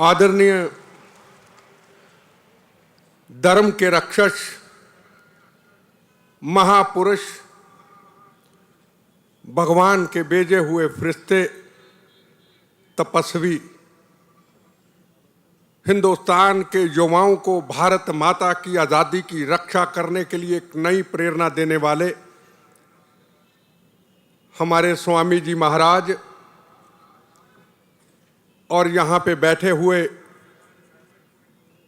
आदरणीय धर्म के रक्षक, महापुरुष, भगवान के भेजे हुए फरिश्ते, तपस्वी, हिंदुस्तान के युवाओं को भारत माता की आज़ादी की रक्षा करने के लिए एक नई प्रेरणा देने वाले हमारे स्वामी जी महाराज और यहाँ पे बैठे हुए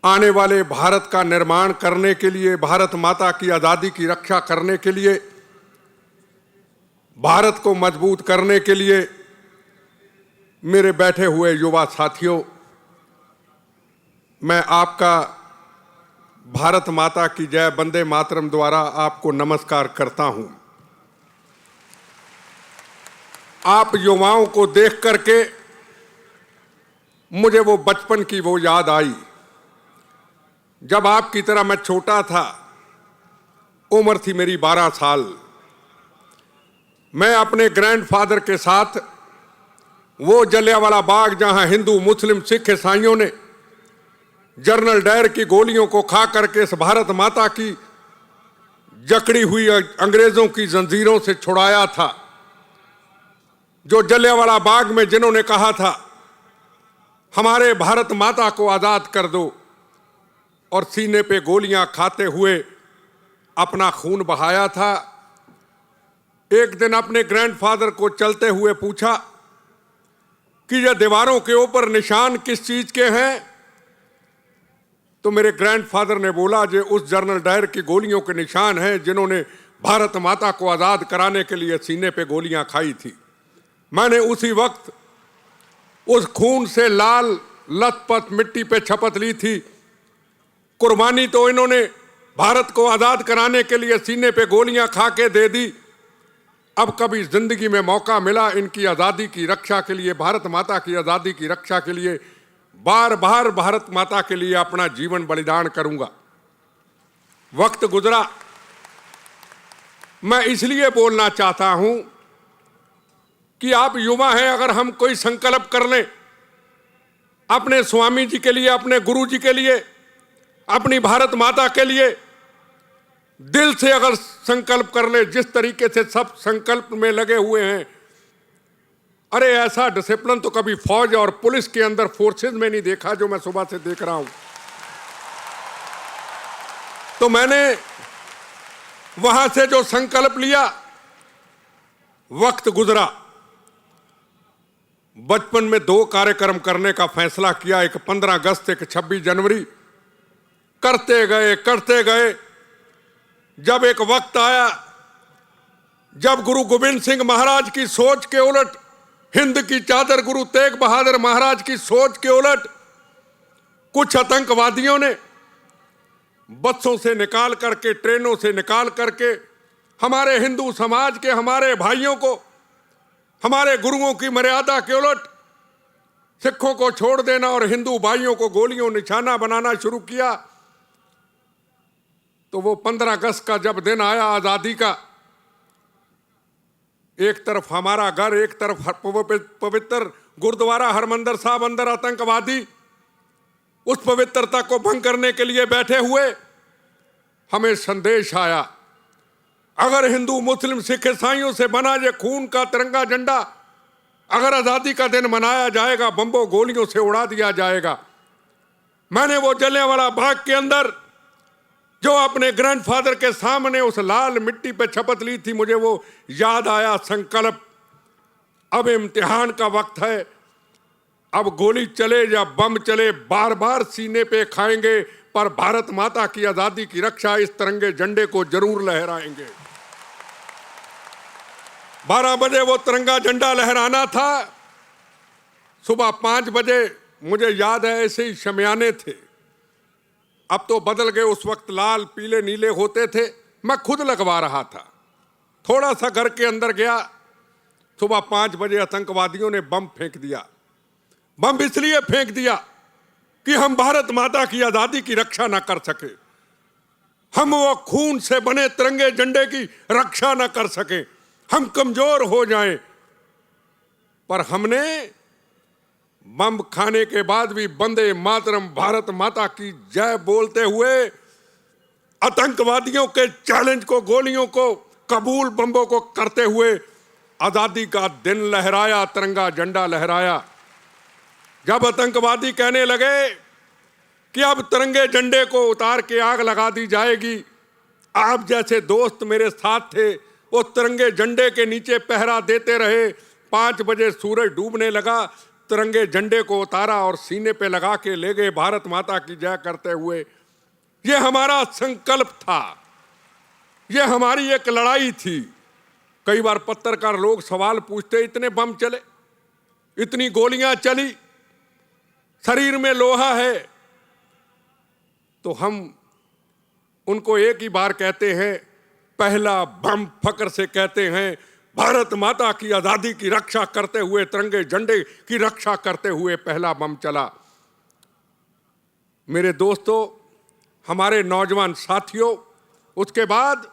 आने वाले भारत का निर्माण करने के लिए, भारत माता की आज़ादी की रक्षा करने के लिए, भारत को मजबूत करने के लिए मेरे बैठे हुए युवा साथियों, मैं आपका भारत माता की जय वंदे मातरम द्वारा आपको नमस्कार करता हूं। आप युवाओं को देख करके मुझे वो बचपन की वो याद आई जब आपकी तरह मैं छोटा था। उम्र थी मेरी 12 साल। मैं अपने ग्रैंडफादर के साथ वो जलियांवाला बाग, जहां हिंदू, मुस्लिम, सिख, ईसाइयों ने जनरल डायर की गोलियों को खा करके इस भारत माता की जकड़ी हुई अंग्रेजों की जंजीरों से छुड़ाया था, जो जलियांवाला बाग में जिन्होंने कहा था हमारे भारत माता को आजाद कर दो, और सीने पे गोलियां खाते हुए अपना खून बहाया था। एक दिन अपने ग्रैंडफादर को चलते हुए पूछा कि ये दीवारों के ऊपर निशान किस चीज के हैं? तो मेरे ग्रैंडफादर ने बोला, जे उस जनरल डायर की गोलियों के निशान हैं जिन्होंने भारत माता को आजाद कराने के लिए सीने पे गोलियां खाई थी। मैंने उसी वक्त उस खून से लाल लथपथ मिट्टी पे शपथ ली थी, कुर्बानी तो इन्होंने भारत को आजाद कराने के लिए सीने पे गोलियां खा के दे दी। अब कभी जिंदगी में मौका मिला इनकी आजादी की रक्षा के लिए, भारत माता की आजादी की रक्षा के लिए, बार बार भारत माता के लिए अपना जीवन बलिदान करूंगा। वक्त गुजरा। मैं इसलिए बोलना चाहता हूं कि आप युवा हैं, अगर हम कोई संकल्प कर लें अपने स्वामी जी के लिए, अपने गुरु जी के लिए, अपनी भारत माता के लिए, दिल से अगर संकल्प कर ले, जिस तरीके से सब संकल्प में लगे हुए हैं, अरे ऐसा डिसिप्लिन तो कभी फौज और पुलिस के अंदर, फोर्सेस में नहीं देखा जो मैं सुबह से देख रहा हूं। तो मैंने वहां से जो संकल्प लिया, वक्त गुजरा, बचपन में 2 कार्यक्रम करने का फैसला किया, एक 15 अगस्त, एक 26 जनवरी। करते गए। जब एक वक्त आया जब गुरु गोविंद सिंह महाराज की सोच के उलट, हिंद की चादर गुरु तेग बहादुर महाराज की सोच के उलट, कुछ आतंकवादियों ने बसों से निकाल करके, ट्रेनों से निकाल करके हमारे हिंदू समाज के, हमारे भाइयों को, हमारे गुरुओं की मर्यादा के उलट सिखों को छोड़ देना और हिंदू भाइयों को गोलियों निशाना बनाना शुरू किया। तो वो 15 अगस्त का जब दिन आया आजादी का, एक तरफ हमारा घर, एक तरफ पवित्र गुरुद्वारा हरमंदिर साहब, अंदर आतंकवादी उस पवित्रता को भंग करने के लिए बैठे हुए। हमें संदेश आया, अगर हिंदू, मुस्लिम, सिख, ईसाइयों से बना ये खून का तिरंगा झंडा अगर आजादी का दिन मनाया जाएगा, बम्बों गोलियों से उड़ा दिया जाएगा। मैंने वो जलियांवाला बाग के अंदर जो अपने ग्रैंडफादर के सामने उस लाल मिट्टी पे शपथ ली थी, मुझे वो याद आया। संकल्प, अब इम्तिहान का वक्त है। अब गोली चले या बम चले, बार बार सीने पे खाएंगे, पर भारत माता की आजादी की रक्षा इस तिरंगे झंडे को जरूर लहराएंगे। 12 बजे वो तिरंगा झंडा लहराना था। सुबह 5 बजे मुझे याद है ऐसे ही शमियाने थे, अब तो बदल गए, उस वक्त लाल पीले नीले होते थे। मैं खुद लगवा रहा था। थोड़ा सा घर के अंदर गया, सुबह 5 बजे आतंकवादियों ने बम फेंक दिया। बम इसलिए फेंक दिया कि हम भारत माता की आजादी की रक्षा ना कर सके, हम वो खून से बने तिरंगे झंडे की रक्षा ना कर सके, हम कमजोर हो जाएं। पर हमने बम खाने के बाद भी वंदे मातरम भारत माता की जय बोलते हुए आतंकवादियों के चैलेंज को, गोलियों को कबूल, बम्बों को करते हुए आजादी का दिन लहराया, तिरंगा झंडा लहराया। जब आतंकवादी कहने लगे कि अब तिरंगे झंडे को उतार के आग लगा दी जाएगी, आप जैसे दोस्त मेरे साथ थे, वो तिरंगे झंडे के नीचे पहरा देते रहे। 5 बजे सूरज डूबने लगा, तिरंगे झंडे को उतारा और सीने पे लगा के ले गए भारत माता की जय करते हुए। ये हमारा संकल्प था, ये हमारी एक लड़ाई थी। कई बार पत्रकार लोग सवाल पूछते, इतने बम चले, इतनी गोलियां चली, शरीर में लोहा है, तो हम उनको एक ही बार कहते हैं, पहला बम फक्र से कहते हैं, भारत माता की आजादी की रक्षा करते हुए, तिरंगे झंडे की रक्षा करते हुए पहला बम चला। मेरे दोस्तों, हमारे नौजवान साथियों, उसके बाद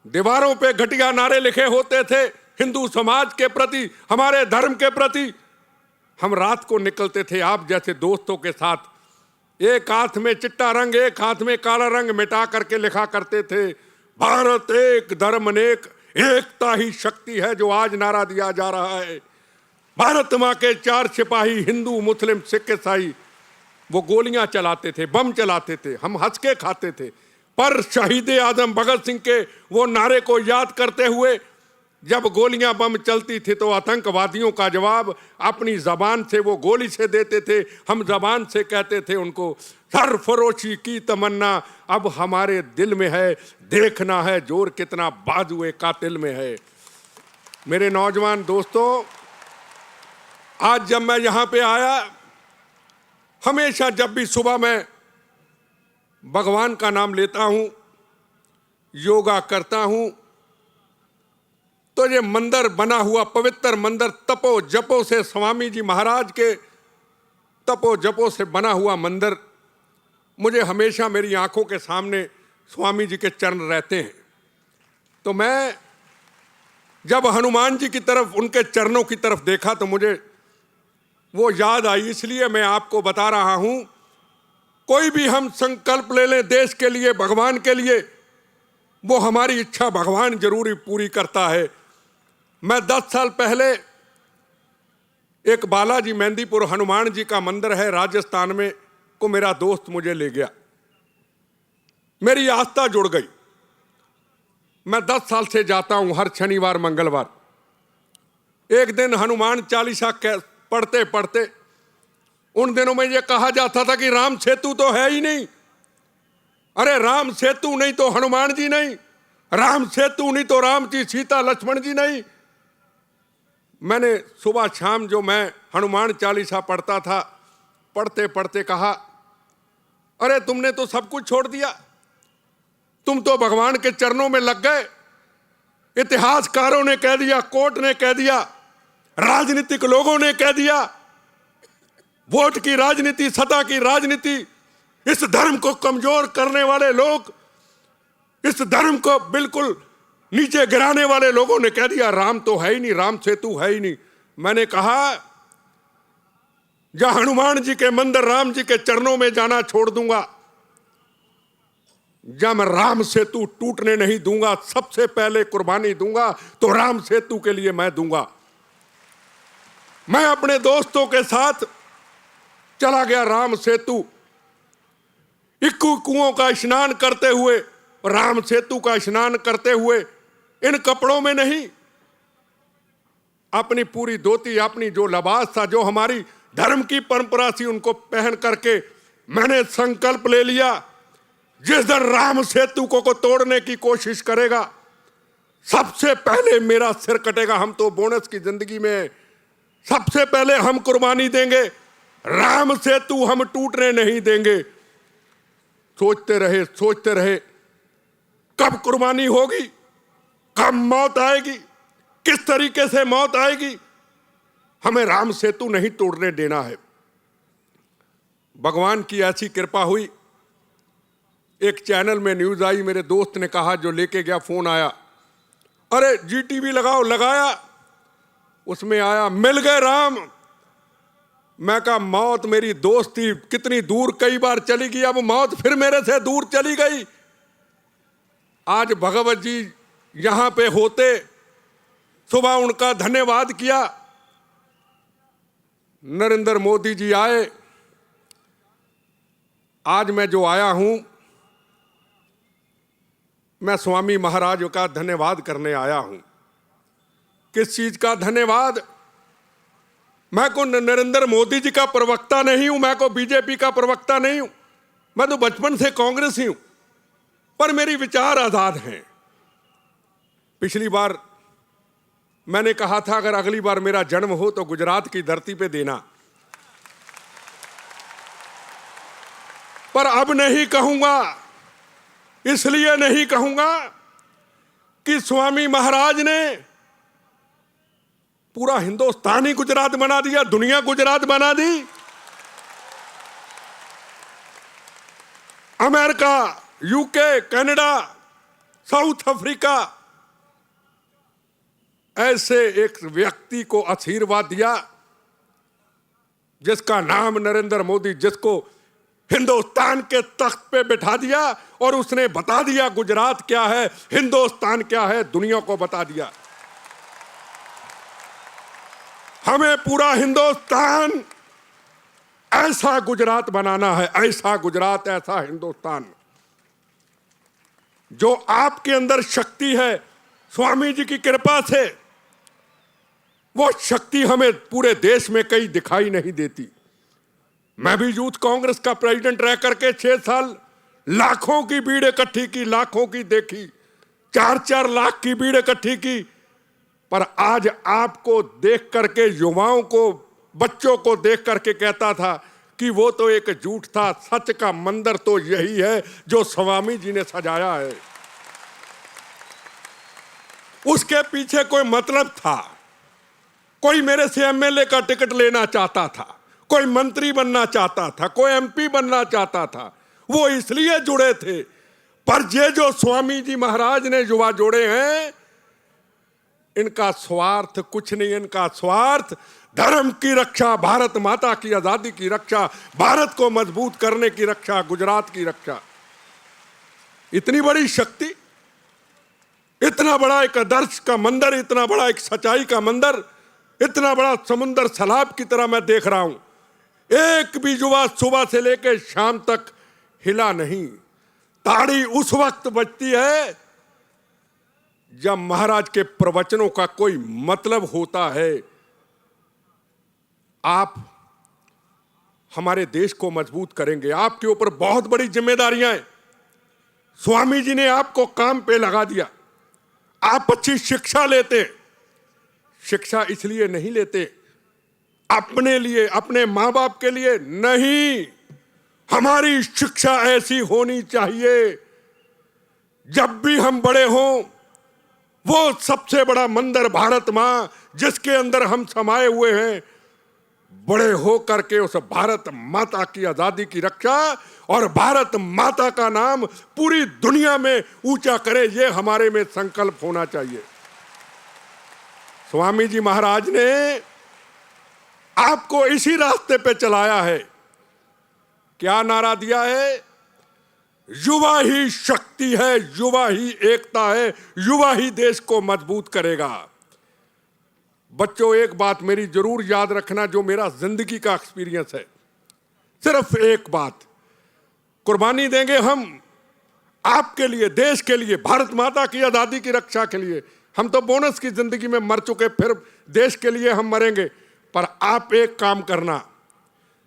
दीवारों पे घटिया नारे लिखे होते थे हिंदू समाज के प्रति, हमारे धर्म के प्रति। हम रात को निकलते थे आप जैसे दोस्तों के साथ, एक हाथ में चिट्टा रंग, एक हाथ में काला रंग मिटा करके लिखा करते थे, भारत एक धर्म अनेक, एकता ही शक्ति है, जो आज नारा दिया जा रहा है। भारत मां के 4 सिपाही, हिंदू, मुस्लिम, सिख, ईसाई, वो गोलियां चलाते थे, बम चलाते थे, हम हंस के खाते थे। पर शहीद आजम भगत सिंह के वो नारे को याद करते हुए जब गोलियां बम चलती थी तो आतंकवादियों का जवाब अपनी जबान से वो गोली से देते थे, हम जबान से कहते थे उनको, सरफरोशी की तमन्ना अब हमारे दिल में है, देखना है जोर कितना बाजुए कातिल में है। मेरे नौजवान दोस्तों, आज जब मैं यहां पे आया, हमेशा जब भी सुबह मैं भगवान का नाम लेता हूं, योगा करता हूं, तो ये मंदिर बना हुआ पवित्र मंदिर, तपो जपो से, स्वामी जी महाराज के तपो जपो से बना हुआ मंदिर, मुझे हमेशा मेरी आंखों के सामने स्वामी जी के चरण रहते हैं। तो मैं जब हनुमान जी की तरफ, उनके चरणों की तरफ देखा तो मुझे वो याद आई। इसलिए मैं आपको बता रहा हूं, कोई भी हम संकल्प ले लें देश के लिए, भगवान के लिए, वो हमारी इच्छा भगवान जरूर पूरी करता है। मैं 10 साल पहले एक बालाजी मेहंदीपुर हनुमान जी का मंदिर है राजस्थान में, को मेरा दोस्त मुझे ले गया, मेरी आस्था जुड़ गई। मैं 10 साल से जाता हूं हर शनिवार मंगलवार। एक दिन हनुमान चालीसा पढ़ते पढ़ते, उन दिनों में ये कहा जाता था कि राम सेतु तो है ही नहीं। अरे राम सेतु नहीं तो हनुमान जी नहीं, राम सेतु नहीं तो राम जी, सीता, लक्ष्मण जी नहीं। मैंने सुबह शाम जो मैं हनुमान चालीसा पढ़ता था, पढ़ते पढ़ते कहा, अरे तुमने तो सब कुछ छोड़ दिया, तुम तो भगवान के चरणों में लग गए। इतिहासकारों ने कह दिया, कोर्ट ने कह दिया, राजनीतिक लोगों ने कह दिया, वोट की राजनीति, सत्ता की राजनीति, इस धर्म को कमजोर करने वाले लोग, इस धर्म को बिल्कुल नीचे गिराने वाले लोगों ने कह दिया, राम तो है ही नहीं, राम सेतु है ही नहीं। मैंने कहा, जहां हनुमान जी के मंदिर, राम जी के चरणों में जाना छोड़ दूंगा, जब मैं राम सेतु टूटने नहीं दूंगा, सबसे पहले कुर्बानी दूंगा तो राम सेतु के लिए मैं दूंगा। मैं अपने दोस्तों के साथ चला गया राम सेतु, 21 कुओं का स्नान करते हुए, राम सेतु का स्नान करते हुए, इन कपड़ों में नहीं, अपनी पूरी धोती, अपनी जो लिबास था, जो हमारी धर्म की परंपरा थी, उनको पहन करके मैंने संकल्प ले लिया, जिस दिन राम सेतु को तोड़ने की कोशिश करेगा, सबसे पहले मेरा सिर कटेगा। हम तो बोनस की जिंदगी में सबसे पहले हम कुर्बानी देंगे, राम सेतु हम टूटने नहीं देंगे। सोचते रहे कब कुर्बानी होगी, कब मौत आएगी, किस तरीके से मौत आएगी, हमें राम सेतु नहीं तोड़ने देना है। भगवान की ऐसी कृपा हुई, एक चैनल में न्यूज आई, मेरे दोस्त ने कहा, जो लेके गया, फोन आया, अरे GTV लगाओ, लगाया, उसमें आया, मिल गए राम, मैं कहा मौत मेरी दोस्त थी, कितनी दूर कई बार चली गई, अब मौत फिर मेरे से दूर चली गई। आज भगवत जी यहां पे होते, सुबह उनका धन्यवाद किया, नरेंद्र मोदी जी आए, आज मैं जो आया हूं, मैं स्वामी महाराज का धन्यवाद करने आया हूं। किस चीज का धन्यवाद? मैं को नरेंद्र मोदी जी का प्रवक्ता नहीं हूं, मैं को बीजेपी का प्रवक्ता नहीं हूं, मैं तो बचपन से कांग्रेसी हूं, पर मेरी विचार आजाद हैं। पिछली बार मैंने कहा था अगर अगली बार मेरा जन्म हो तो गुजरात की धरती पे देना, पर अब नहीं कहूंगा। इसलिए नहीं कहूंगा कि स्वामी महाराज ने पूरा हिंदुस्तान ही गुजरात बना दिया, दुनिया गुजरात बना दी। America, UK, Canada, South Africa, ऐसे एक व्यक्ति को आशीर्वाद दिया जिसका नाम नरेंद्र मोदी, जिसको हिंदुस्तान के तख्त पे बिठा दिया और उसने बता दिया गुजरात क्या है, हिंदुस्तान क्या है, दुनिया को बता दिया। हमें पूरा हिंदुस्तान ऐसा गुजरात बनाना है, ऐसा गुजरात, ऐसा हिंदुस्तान। जो आपके अंदर शक्ति है स्वामी जी की कृपा से, वो शक्ति हमें पूरे देश में कहीं दिखाई नहीं देती। मैं भी यूथ कांग्रेस का प्रेसिडेंट रह करके 6 साल लाखों की भीड़ इकट्ठी की, लाखों की देखी, 4-4 लाख की भीड़ इकट्ठी की, पर आज आपको देख करके, युवाओं को, बच्चों को देख करके कहता था कि वो तो एक झूठ था, सच का मंदिर तो यही है जो स्वामी जी ने सजाया है। उसके पीछे कोई मतलब था, कोई मेरे से एमएलए का टिकट लेना चाहता था, कोई मंत्री बनना चाहता था, कोई एमपी बनना चाहता था, वो इसलिए जुड़े थे। पर ये जो स्वामी जी महाराज ने युवा जोड़े हैं, इनका स्वार्थ कुछ नहीं, इनका स्वार्थ धर्म की रक्षा, भारत माता की आजादी की रक्षा, भारत को मजबूत करने की रक्षा, गुजरात की रक्षा। इतनी बड़ी शक्ति, इतना बड़ा एक आदर्श का मंदिर, इतना बड़ा एक सच्चाई का मंदिर, इतना बड़ा समुंदर सैलाब की तरह मैं देख रहा हूं। एक भी युवा सुबह से लेकर शाम तक हिला नहीं। ताड़ी उस वक्त बजती है जब महाराज के प्रवचनों का कोई मतलब होता है। आप हमारे देश को मजबूत करेंगे, आपके ऊपर बहुत बड़ी जिम्मेदारियां हैं। स्वामी जी ने आपको काम पे लगा दिया। आप अच्छी शिक्षा लेते, शिक्षा इसलिए नहीं लेते अपने लिए, अपने मां बाप के लिए नहीं। हमारी शिक्षा ऐसी होनी चाहिए जब भी हम बड़े हों, वो सबसे बड़ा मंदिर भारत मां, जिसके अंदर हम समाये हुए हैं, बड़े हो करके उस भारत माता की आजादी की रक्षा और भारत माता का नाम पूरी दुनिया में ऊंचा करे, ये हमारे में संकल्प होना चाहिए। स्वामी जी महाराज ने आपको इसी रास्ते पे चलाया है। क्या नारा दिया है? युवा ही शक्ति है, युवा ही एकता है, युवा ही देश को मजबूत करेगा। बच्चों, एक बात मेरी जरूर याद रखना, जो मेरा जिंदगी का एक्सपीरियंस है। सिर्फ एक बात, कुर्बानी देंगे हम आपके लिए, देश के लिए, भारत माता की आजादी की रक्षा के लिए। हम तो बोनस की जिंदगी में मर चुके, फिर देश के लिए हम मरेंगे। पर आप एक काम करना,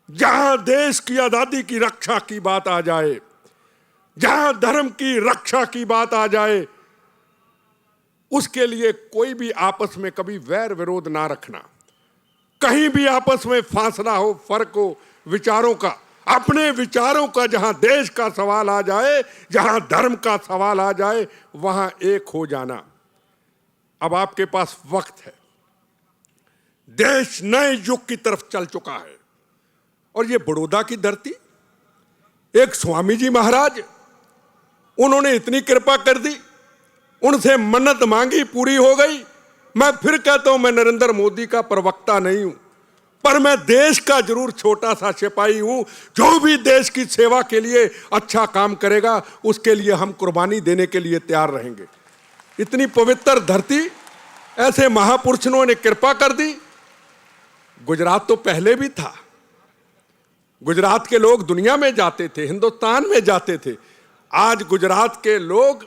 जहां देश की आजादी की रक्षा की बात आ जाए, जहां धर्म की रक्षा की बात आ जाए, उसके लिए कोई भी आपस में कभी वैर विरोध ना रखना। कहीं भी आपस में फासला हो, फर्क हो विचारों का, अपने विचारों का, जहां देश का सवाल आ जाए, जहां धर्म का सवाल आ जाए, वहां एक हो जाना। अब आपके पास वक्त है। देश नए युग की तरफ चल चुका है और ये बड़ौदा की धरती, एक स्वामी जी महाराज, उन्होंने इतनी कृपा कर दी, उनसे मन्नत मांगी, पूरी हो गई। मैं फिर कहता हूं, मैं नरेंद्र मोदी का प्रवक्ता नहीं हूं, पर मैं देश का जरूर छोटा सा सिपाही हूं। जो भी देश की सेवा के लिए अच्छा काम करेगा उसके लिए हम कुर्बानी देने के लिए तैयार रहेंगे। इतनी पवित्र धरती, ऐसे महापुरुषों ने कृपा कर दी। गुजरात तो पहले भी था। गुजरात के लोग दुनिया में जाते थे, हिंदुस्तान में जाते थे। आज गुजरात के लोग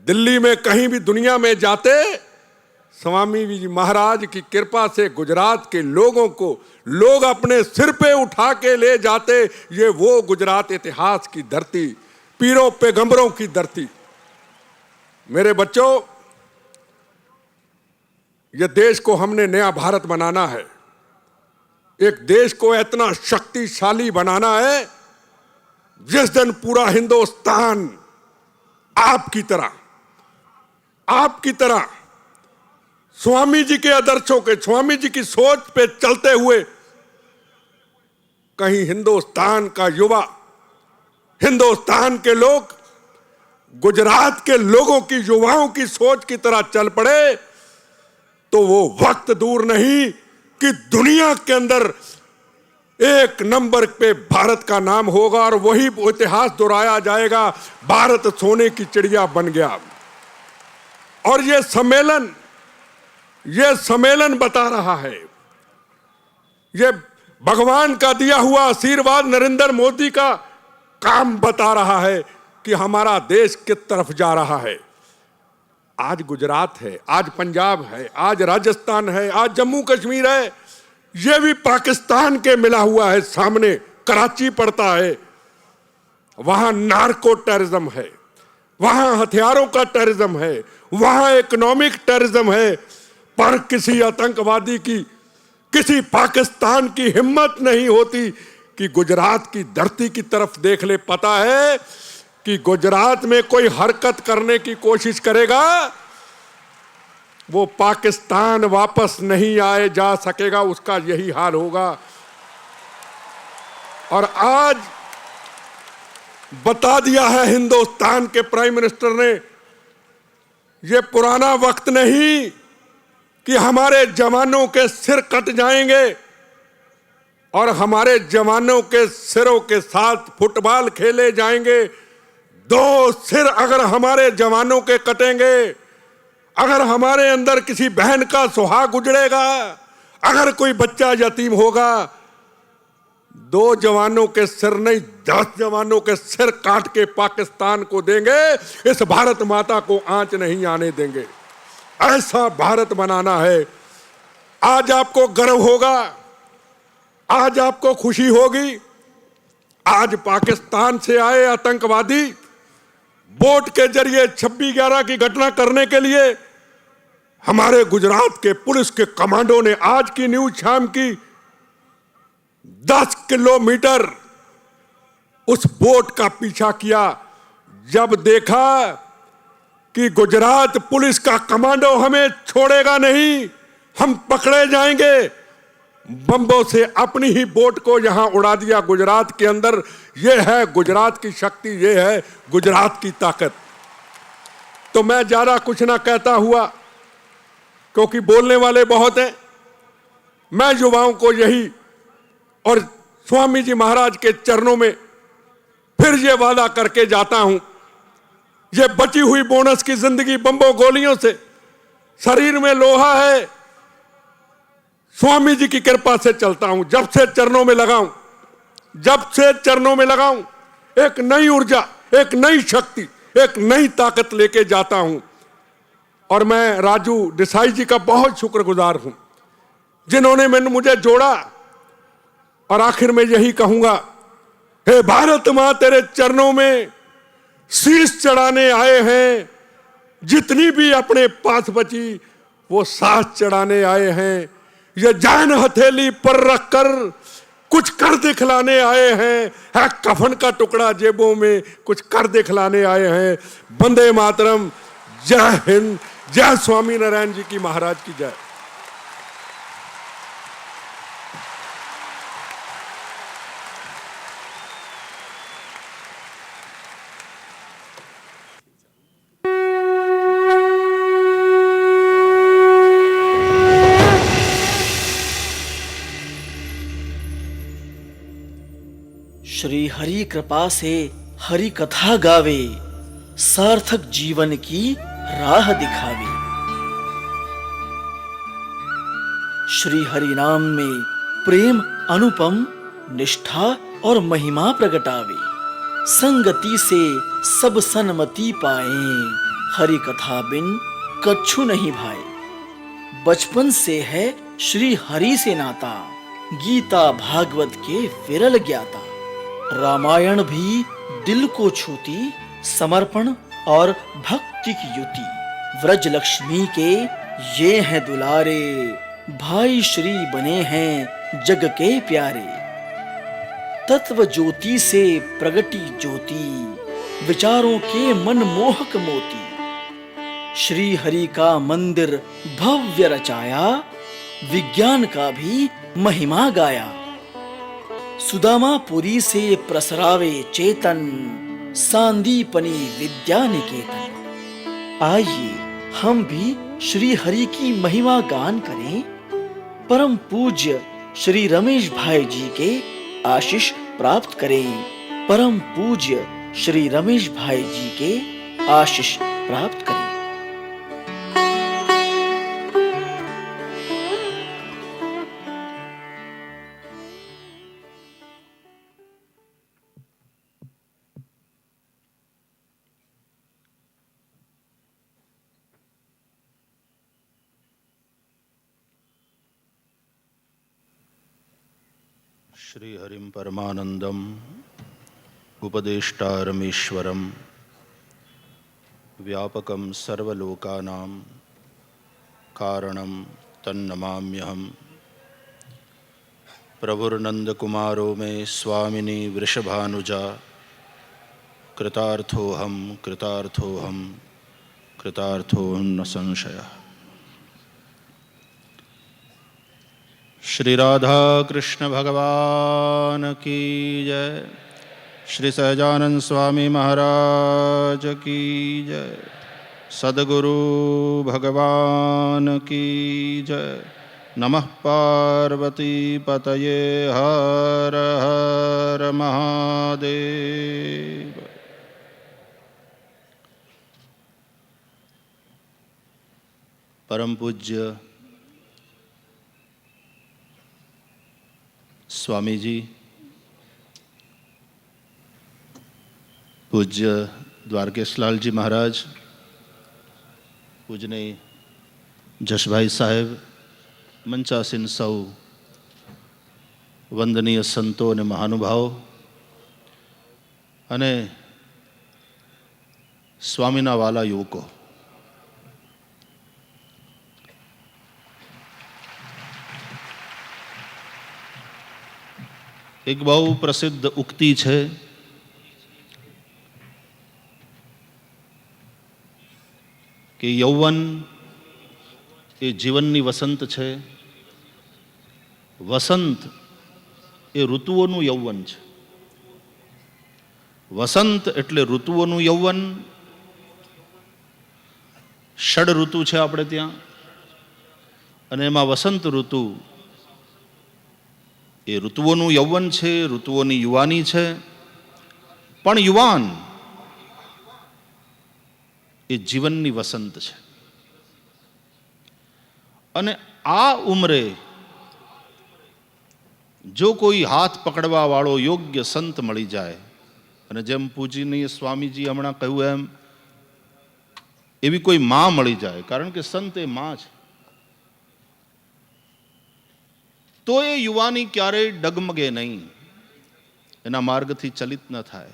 दिल्ली में कहीं भी दुनिया में जाते, स्वामी जी महाराज की कृपा से गुजरात के लोगों को लोग अपने सिर पे उठा के ले जाते। ये वो गुजरात इतिहास की धरती, पीरों पैगंबरों की धरती। मेरे बच्चों, ये देश को हमने नया भारत बनाना है। एक देश को इतना शक्तिशाली बनाना है जिस दिन पूरा हिंदुस्तान आपकी तरह स्वामी जी के आदर्शों के, स्वामी जी की सोच पे चलते हुए कहीं हिंदुस्तान का युवा, हिंदुस्तान के लोग गुजरात के लोगों की, युवाओं की सोच की तरह चल पड़े तो वो वक्त दूर नहीं कि दुनिया के अंदर एक नंबर पे भारत का नाम होगा और वही इतिहास दोहराया जाएगा। भारत सोने की चिड़िया बन गया। और ये सम्मेलन बता रहा है, ये भगवान का दिया हुआ आशीर्वाद नरेंद्र मोदी का काम बता रहा है कि हमारा देश किस तरफ जा रहा है। आज गुजरात है, आज पंजाब है, आज राजस्थान है, आज जम्मू कश्मीर है। ये भी पाकिस्तान के मिला हुआ है। सामने कराची पड़ता है, वहां नार्को टेररिज्म है, वहां हथियारों का टेररिज्म है, वहां इकोनॉमिक टेररिज्म है। पर किसी आतंकवादी की, किसी पाकिस्तान की हिम्मत नहीं होती कि गुजरात की धरती की तरफ देख ले। पता है कि गुजरात में कोई हरकत करने की कोशिश करेगा, वो पाकिस्तान वापस नहीं आए जा सकेगा। उसका यही हाल होगा। और आज बता दिया है हिंदुस्तान के प्राइम मिनिस्टर ने, ये पुराना वक्त नहीं कि हमारे जवानों के सिर कट जाएंगे और हमारे जवानों के सिरों के साथ फुटबॉल खेले जाएंगे। दो सिर अगर हमारे जवानों के कटेंगे, अगर हमारे अंदर किसी बहन का सुहाग उजड़ेगा, अगर कोई बच्चा यतीम होगा, 2 जवानों के सिर नहीं 10 जवानों के सिर काट के पाकिस्तान को देंगे। इस भारत माता को आंच नहीं आने देंगे। ऐसा भारत बनाना है। आज आपको गर्व होगा, आज आपको खुशी होगी। आज पाकिस्तान से आए आतंकवादी बोट के जरिए 26/11 की घटना करने के लिए हमारे गुजरात के पुलिस के कमांडो ने आज की न्यूज शाम की 10 किलोमीटर उस बोट का पीछा किया। जब देखा कि गुजरात पुलिस का कमांडो हमें छोड़ेगा नहीं, हम पकड़े जाएंगे, बम्बों से अपनी ही बोट को यहां उड़ा दिया गुजरात के अंदर। यह है गुजरात की शक्ति, यह है गुजरात की ताकत। तो मैं ज्यादा कुछ ना कहता हुआ, क्योंकि बोलने वाले बहुत हैं, मैं युवाओं को यही और स्वामी जी महाराज के चरणों में फिर ये वादा करके जाता हूं, ये बची हुई बोनस की जिंदगी बम्बों गोलियों से, शरीर में लोहा है, स्वामी जी की कृपा से चलता हूं। जब से चरणों में लगाऊं, एक नई ऊर्जा, एक नई शक्ति, एक नई ताकत लेके जाता हूं। और मैं राजू देसाई जी का बहुत शुक्रगुजार हूं, जिन्होंने मुझे जोड़ा। और आखिर में यही कहूंगा, हे भारत मां, तेरे चरणों में शीश चढ़ाने आए हैं। जितनी भी अपने पास बची वो सांस चढ़ाने आए हैं। ये जान हथेली पर रखकर कुछ कर दिखलाने आए हैं। है कफन का टुकड़ा जेबों में, कुछ कर दिखलाने आए हैं। वंदे मातरम, जय हिंद, जय स्वामी नारायण जी की महाराज की जय। हरि कृपा से हरि कथा गावे, सार्थक जीवन की राह दिखावे। श्री हरि नाम में प्रेम अनुपम, निष्ठा और महिमा प्रगटावे। संगति से सब सन्मति पाए, हरि कथा बिन कछु नहीं भाए। बचपन से है श्री हरि से नाता, गीता भागवत के विरल ज्ञाता। रामायण भी दिल को छूती, समर्पण और भक्ति की युति। व्रज लक्ष्मी के ये हैं दुलारे, भाई श्री बने हैं जग के प्यारे। तत्व ज्योति से प्रगटी ज्योति, विचारों के मनमोहक मोती। श्री हरि का मंदिर भव्य रचाया, विज्ञान का भी महिमा गाया। सुदामापुरी से प्रसरावे चेतन, सांदीपनी विद्या निकेतन। आइए हम भी श्री हरि की महिमा गान करें, परम पूज्य श्री रमेश भाई जी के आशीष प्राप्त करें। परम पूज्य श्री रमेश भाई जी के आशीष प्राप्त करें। श्रीहरिं परमानंदम उपदेष्टारमीश्वरं व्यापकं सर्वलोकानां कारणं तन्नमाम्यहम्। प्रभुर्नंदकुमारो मे स्वामिनी वृषभानुजा, कृतार्थोऽहं कृतार्थोऽहं कृतार्थोऽहं न संशयः। श्री राधा कृष्ण भगवान की जय। श्री सहजानंद स्वामी महाराज की जय। सद्गुरु भगवान की जय। नमः पार्वती पतये, हर हर महादेव। परम पूज्य स्वामी जी, पूज्य द्वारकेशलाल जी महाराज, पूजनीय जशभाई साहेब, मंचासीन सौ वंदनीय संतो ने महानुभाव अने स्वामीना वाला युवको, एक बहु प्रसिद्ध उक्ति है कि यौवन ए जीवननी वसंत है, वसंत ए ऋतुओનું यौवन है। वसंत एटले ऋतुओનું यौवन। षड ऋतु है આપણે ત્યાં, અને એમાં વસંત ઋતુ એ ઋતુઓનું યૌવન છે, ઋતુઓની યુવાની છે। પણ યુવાન એ જીવનની વસંત છે। અને આ ઉંમરે જો કોઈ હાથ પકડવા વાળો યોગ્ય સંત મળી જાય, અને જેમ પૂજનીય સ્વામીજી હમણાં કહ્યું એમ એવી કોઈ માં મળી જાય, કારણ કે સંત એ માં છે, तो ये युवानी क्यारे डगमगे नहीं, एना मार्ग थी चलित न थाय।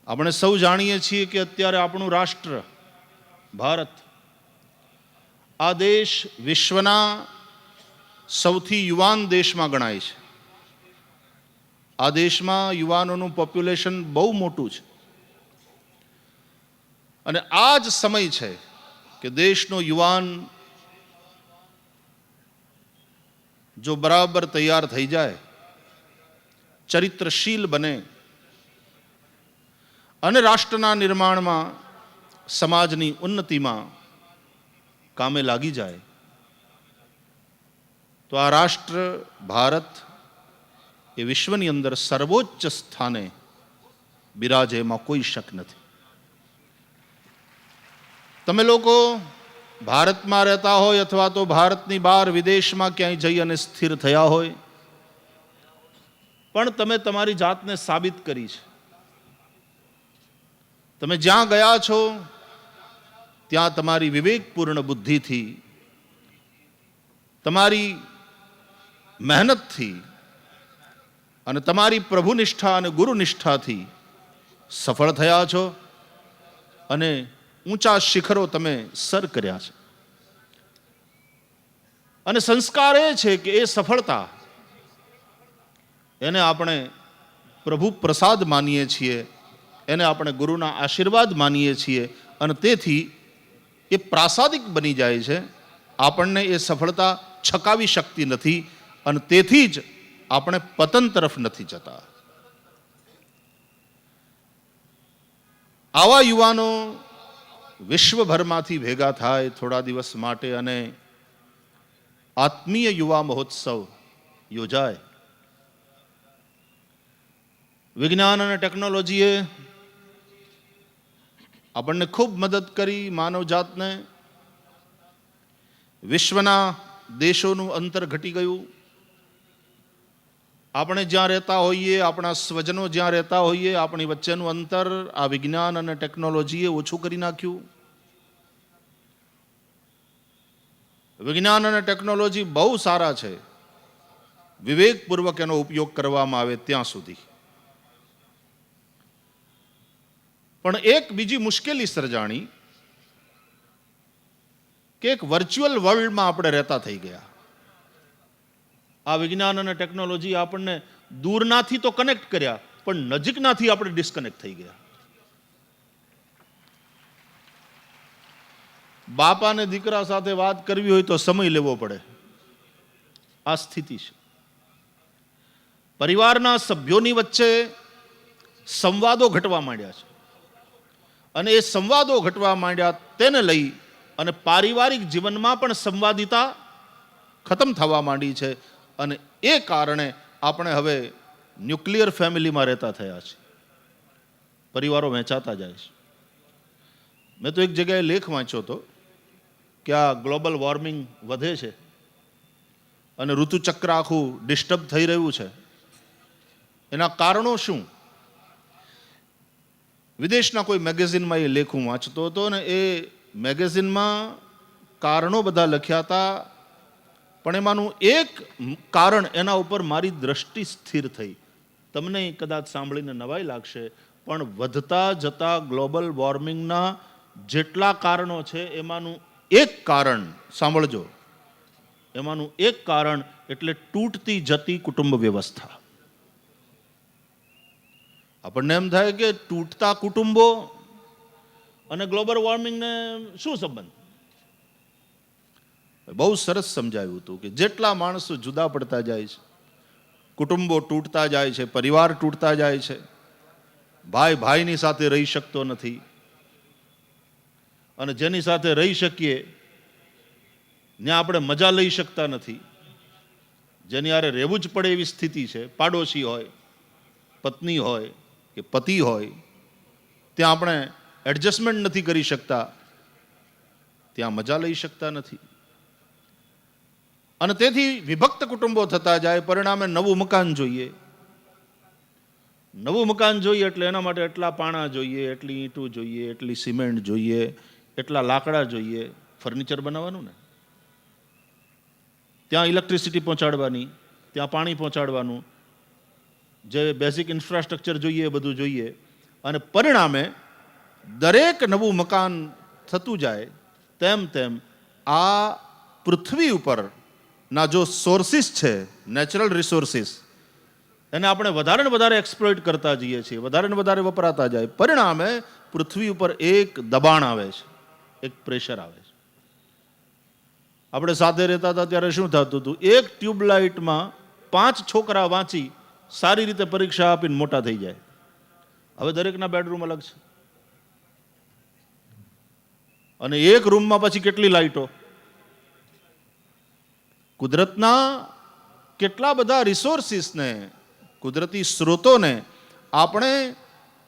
आपणे सौ जाणीए छीए कि अत्यारे आपणुं राष्ट्र भारत, आ देश विश्वना सौथी युवान देश में गणाय छे। आ देश में युवानों पॉप्युलेशन बहु मोटू छे, अने आज समय छे कि देशनो युवान जो बराबर तैयार थई जाए, चरित्रशील बने अने राष्ट्रना निर्माण में, समाजनी उन्नति में कामे लागी जाए, तो आ राष्ट्र भारत એ વિશ્વની અંદર સર્વોચ્ચ સ્થાને બિરાજે, એમાં કોઈ શક નથી. તમે લોકો ભારતમાં રહેતા હોય અથવા તો ભારતની બહાર વિદેશમાં ક્યાંય જઈ અને સ્થિર થયા હોય, પણ તમે તમારી જાતને સાબિત કરી છે. તમે જ્યાં ગયા છો ત્યાં તમારી વિવેકપૂર્ણ બુદ્ધિથી, તમારી મહેનતથી અને તમારી પ્રભુનિષ્ઠા અને ગુરુનિષ્ઠાથી સફળ થયા છો અને ઊંચા શિખરો તમે સર કર્યા છે. અને સંસ્કાર એ છે કે એ સફળતા એને આપણે પ્રભુ પ્રસાદ માનીએ છીએ, એને આપણે ગુરુના આશીર્વાદ માનીએ છીએ અને તેથી એ પ્રાસાદિક બની જાય છે. આપણને એ સફળતા છકાવી શકતી નથી અને તેથી જ આપણે પતન તરફ નથી જતા. આવા યુવાનો વિશ્વભરમાંથી ભેગા થાય થોડા દિવસ માટે અને આત્મીય યુવા મહોત્સવ યોજાય. વિજ્ઞાન અને ટેકનોલોજીએ આપણને ખૂબ મદદ કરી માનવજાતને. વિશ્વના દેશોનું અંતર ઘટી ગયું. આપણે જ્યાં રહેતા હોઈએ, આપણા સ્વજનો જ્યાં રહેતા હોઈએ, આપણી વચ્ચેનું અંતર આ વિજ્ઞાન અને ટેકનોલોજીએ ઓછું કરી નાખ્યું. વિજ્ઞાન અને ટેકનોલોજી બહુ સારા છે, વિવેકપૂર્વક એનો ઉપયોગ કરવામાં આવે ત્યાં સુધી. પણ એક બીજી મુશ્કેલી સર્જાણી કે એક વર્ચ્યુઅલ વર્લ્ડમાં આપણે રહેતા થઈ ગયા. આ વિજ્ઞાન અને ટેકનોલોજી આપણને દૂરનાથી તો કનેક્ટ કર્યા, પણ નજીકનાથી આપણે ડિસ્કનેક્ટ થઈ ગયા. બાપ અને દીકરા સાથે વાત કરવી હોય તો સમય લેવો પડે, આ સ્થિતિ છે. પરિવારના સભ્યોની વચ્ચે સંવાદો ઘટવા માંડ્યા છે અને એ સંવાદો ઘટવા માંડ્યા તેને લઈ અને પારિવારિક જીવનમાં પણ સંવાદિતા ખતમ થવા માંડી છે અને એ કારણે આપણે હવે ન્યુક્લિયર ફેમિલીમાં રહેતા થયા છે. પરિવારો વહેંચાતા જાય છે. મેં તો એક જગ્યાએ લેખ વાંચ્યો હતો કે આ ગ્લોબલ વોર્મિંગ વધે છે અને ઋતુચક્ર આખું ડિસ્ટર્બ થઈ રહ્યું છે. એના કારણો શું? વિદેશના કોઈ મેગેઝિનમાં એ લેખ હું વાંચતો હતો ને એ મેગેઝિનમાં કારણો બધા લખ્યા હતા, પણ એમાંનું એક કારણ એના ઉપર મારી દ્રષ્ટિ સ્થિર થઈ. તમને કદાચ સાંભળીને નવાઈ લાગશે, પણ વધતા જતા ગ્લોબલ વોર્મિંગના જેટલા કારણો છે એમાંનું એક કારણ સાંભળજો, એમાંનું એક કારણ એટલે તૂટતી જતી કુટુંબ વ્યવસ્થા. આપણને એમ થાય કે તૂટતા કુટુંબો અને ગ્લોબલ વોર્મિંગને શું સંબંધ? બહુ સરસ સમજાયું હતું કે જેટલા માણસો જુદા પડતા જાય છે, કુટુંબો તૂટતા જાય છે, પરિવાર તૂટતા જાય છે, ભાઈ ભાઈની સાથે રહી શકતો નથી અને જેની સાથે રહી શકીએ ત્યાં આપણે મજા લઈ શકતા નથી. જેની હારે રહેવું જ પડે એવી સ્થિતિ છે, પાડોશી હોય, પત્ની હોય કે પતિ હોય, ત્યાં આપણે એડજસ્ટમેન્ટ નથી કરી શકતા, ત્યાં મજા લઈ શકતા નથી. અને તેથી વિભક્ત કુટુંબો થતા જાય. પરિણામે નવું મકાન જોઈએ. નવું મકાન જોઈએ એટલે એના માટે એટલા પાણા જોઈએ, એટલી ઈંટું જોઈએ, એટલી સિમેન્ટ જોઈએ, એટલા લાકડા જોઈએ. ફર્નિચર બનાવવાનું ને, ત્યાં ઇલેક્ટ્રિસિટી પહોંચાડવાની, ત્યાં પાણી પહોંચાડવાનું, જે બેઝિક ઇન્ફ્રાસ્ટ્રક્ચર જોઈએ એ બધું જોઈએ. અને પરિણામે દરેક નવું મકાન થતું જાય તેમ તેમ આ પૃથ્વી ઉપર ના જો સોર્સિસ છે, નેચરલ રિસોર્સિસ, એને આપણે વધારે ને વધારે એક્સપ્લોઇટ કરતા જઈએ છીએ, વધારે ને વધારે વપરાતા જાય. પરિણામે પૃથ્વી ઉપર એક દબાણ આવે છે, એક પ્રેશર આવે છે. આપણે સાથે રહેતા હતા ત્યારે શું થતું હતું? એક ટ્યુબલાઇટમાં 5 છોકરા વાંચી સારી રીતે પરીક્ષા આપીને મોટા થઈ જાય. હવે દરેકના બેડરૂમ અલગ છે અને એક રૂમમાં પછી કેટલી લાઇટો! કુદરતના કેટલા બધા રિસોર્સિસને કુદરતી સ્ત્રોતોને આપણે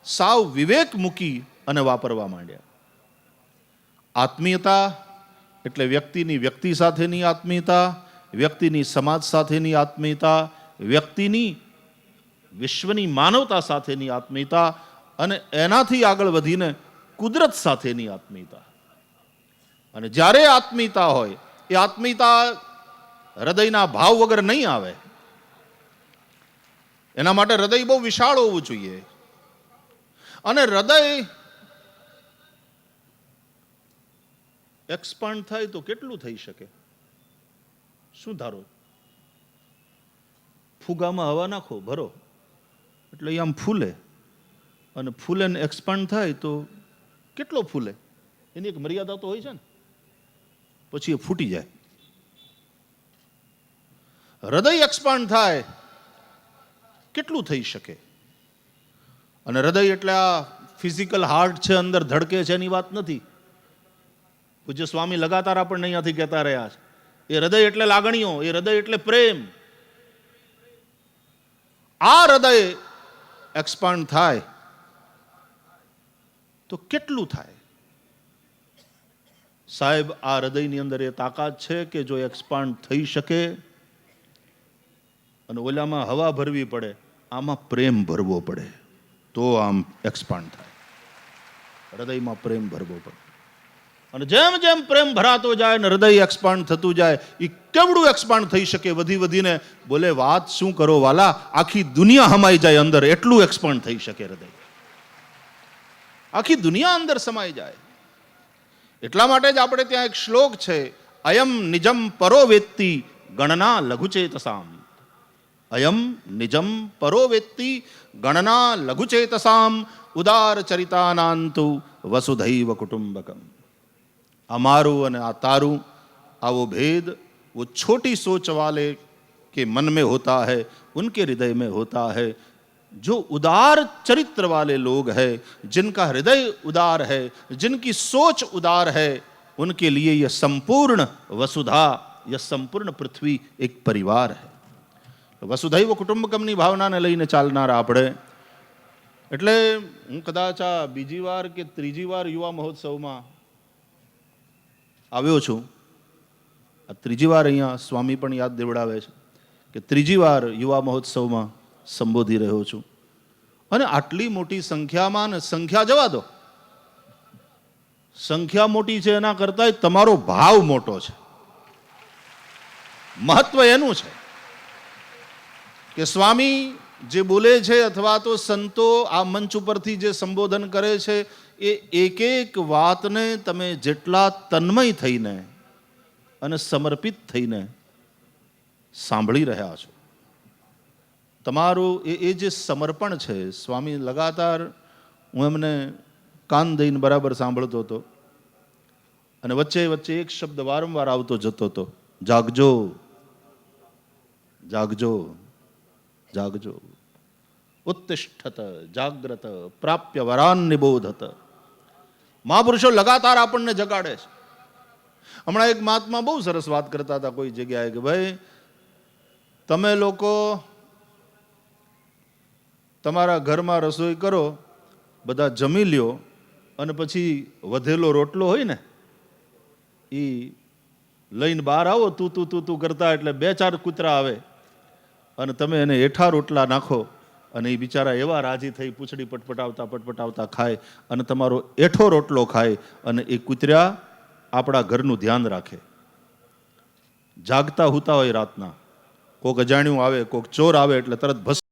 સાવ વિવેક મૂકી અને વાપરવા માંડ્યા. આત્મીયતા એટલે વ્યક્તિની વ્યક્તિ સાથેની આત્મીયતા, વ્યક્તિની સમાજ સાથેની આત્મીયતા, વ્યક્તિની વિશ્વની માનવતા સાથેની આત્મીયતા અને એનાથી આગળ વધીને કુદરત સાથેની આત્મીયતા. અને જ્યારે આત્મીયતા હોય એ આત્મીયતા હૃદયના ભાવ વગર નહીં આવે. એના માટે હૃદય બહુ વિશાળ હોવું જોઈએ. અને હૃદય એક્સપાન્ડ થાય તો કેટલું થઈ શકે? શું ધારો? ફુગામાં હવા નાખો, ભરો એટલે એ આમ ફૂલે, અને ફૂલે ને એક્સપાન્ડ થાય તો કેટલો ફૂલે? એની એક મર્યાદા તો હોય છે ને, પછી એ ફૂટી જાય. હૃદય એક્સપાન્ડ થાય કેટલું થઈ શકે? અને હૃદય એટલે આ ફિઝિકલ હાર્ટ છે, અંદર ધડકે છે એની વાત નથી. પૂજ્ય સ્વામી લગાતાર આપણને અહીંયાથી કહેતા રહ્યા છે, એ હૃદય એટલે લાગણીઓ, એ હૃદય એટલે પ્રેમ. આ હૃદય એક્સપાન્ડ થાય તો કેટલું થાય? સાહેબ, આ હૃદયની અંદર એ તાકાત છે કે જો એક્સપાન્ડ થઈ શકે અને ઓલામાં હવા ભરવી પડે, આમાં પ્રેમ ભરવો પડે તો આમ એક્સપાન્ડ થાય. હૃદયમાં પ્રેમ ભરવો પડે. અને જેમ જેમ પ્રેમ ભરાતો જાય ને હૃદય એક્સપાન્ડ થતું જાય, એ કેવડું એક્સપાન્ડ થઈ શકે? વધી વધીને બોલે વાત શું કરો વાલા, આખી દુનિયા હમાઈ જાય અંદર, એટલું એક્સપાન્ડ થઈ શકે હૃદય. આખી દુનિયા અંદર સમાઈ જાય. એટલા માટે જ આપણે ત્યાં એક શ્લોક છે, અયમ નિજમ પરો વેત્તિ ગણના લઘુચેતસામ. અયમ નિજમ પરો વેત્તિ ગણના લઘુચેતસામ ઉદાર ચરિતાનાંતુ વસુધૈવ કુટુંબકમ. અમારું અને આ તારું आवो भेद वो छोटी सोच वाले के मन में होता है, उनके हृदय में होता है. जो उदार चरित्र वाले लोग हैं, जिनका हृदय उदार है, जिनकी सोच उदार है, उनके लिए यह संपूर्ण वसुधा, यह संपूर्ण पृथ्वी एक परिवार है. વસુધૈવ કુટુંબકમની ભાવનાને લઈને ચાલનારા આપણે. એટલે હું કદાચ આ બીજી વાર કે ત્રીજી વાર યુવા મહોત્સવમાં આવ્યો છું. આ ત્રીજી વાર અહીંયા સ્વામી પણ યાદ દેવડાવે છે કે ત્રીજી વાર યુવા મહોત્સવમાં સંબોધી રહ્યો છું. અને આટલી મોટી સંખ્યામાં, ને સંખ્યા જવા દો, સંખ્યા મોટી છે એના કરતા તમારો ભાવ મોટો છે. મહત્વ એનું છે કે સ્વામી જે બોલે છે અથવા તો સંતો આ મંચ ઉપરથી જે સંબોધન કરે છે, એ એક એક વાતને તમે જેટલા તન્મય થઈને અને સમર્પિત થઈને સાંભળી રહ્યા છો, તમારું એ જે સમર્પણ છે, સ્વામી લગાતાર, હું એમને કાન દઈને બરાબર સાંભળતો હતો અને વચ્ચે વચ્ચે એક શબ્દ વારંવાર આવતો જતો હતો, જાગજો જાગજો જાગજો. ઉત્તિષ્ઠત જાગ્રત પ્રાપ્ય વરાન નિબોધત. મહાપુરુષો લગાતાર આપણને જગાડે છે. હમણાં એક મહાત્મા બહુ સરસ વાત કરતા હતા કોઈ જગ્યાએ કે ભાઈ તમે લોકો તમારા ઘરમાં રસોઈ કરો, બધા જમી લ્યો અને પછી વધેલો રોટલો હોય ને એ લઈને બહાર આવો તું તું તું તું કરતા, એટલે 2-4 કૂતરા આવે અને તમે એને હેઠા રોટલા નાખો અને એ બિચારા એવા રાજી થઈ પૂંછડી પટપટાવતા ખાય અને તમારો એઠો રોટલો ખાય અને એ કૂતરા આપણા ઘરનું ધ્યાન રાખે. જાગતા હુતા હોય રાતના, કોક અજાણ્યું આવે, કોક ચોર આવે એટલે તરત ભસ